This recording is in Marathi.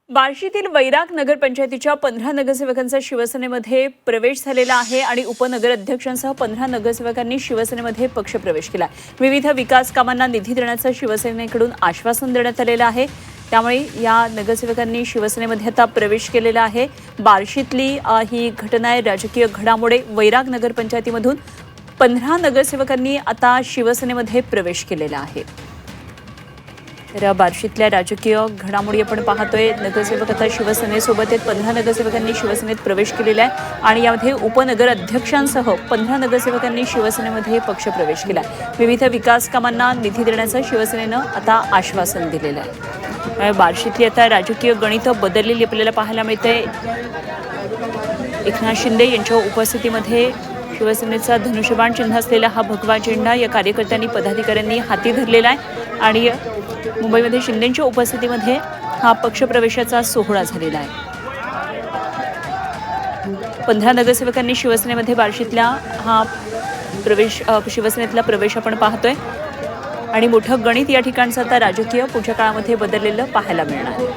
बार्शीतील वैराग नगरपंचायतीच्या 15 नगरसेवकांचा शिवसेनेमध्ये प्रवेश झालेला आहे आणि उपनगर अध्यक्षांसह 15 नगरसेवकांनी शिवसेनेमध्ये पक्षप्रवेश केला। विविध विकास कामांना निधी देण्याचं शिवसेनेकडून आश्वासन देण्यात आलेलं आहे। त्यामुळे या नगरसेवकांनी शिवसेनेमध्ये आता प्रवेश केलेला आहे। बार्शीतली ही घटना आहे, राजकीय घडामोडी। वैराग नगरपंचायतीमधून 15 नगरसेवकांनी आता शिवसेनेमध्ये प्रवेश केलेला आहे। तर बार्शीतल्या राजकीय घडामोडी आपण पाहतोय। नगरसेवक आता शिवसेनेसोबत आहेत। 15 नगरसेवकांनी शिवसेनेत प्रवेश केलेला आहे आणि यामध्ये उपनगर अध्यक्षांसह 15 नगरसेवकांनी शिवसेनेमध्ये पक्षप्रवेश केला। विविध विकास कामांना निधी देण्याचं शिवसेनेनं आता आश्वासन दिलेलं आहे। बार्शीतली आता राजकीय गणित बदललेली आपल्याला पाहायला मिळते। एकनाथ शिंदे यांच्या उपस्थितीमध्ये शिवसेनेचा धनुष्यबाण चिन्ह असलेला हा भगवा झेंडा या कार्यकर्त्यांनी पदाधिकाऱ्यांनी हाती धरलेला आहे आणि मुंबईमध्ये शिंदेंच्या उपस्थितीमध्ये हा पक्षप्रवेशाचा सोहळा झालेला आहे। 15 नगरसेवकांनी शिवसेनेमध्ये बार्शीतला हा प्रवेश शिवसेनेतला प्रवेश आपण पाहतोय आणि मोठं गणित या ठिकाणचं आता राजकीय पुढच्या काळामध्ये बदललेलं पाहायला मिळणार आहे।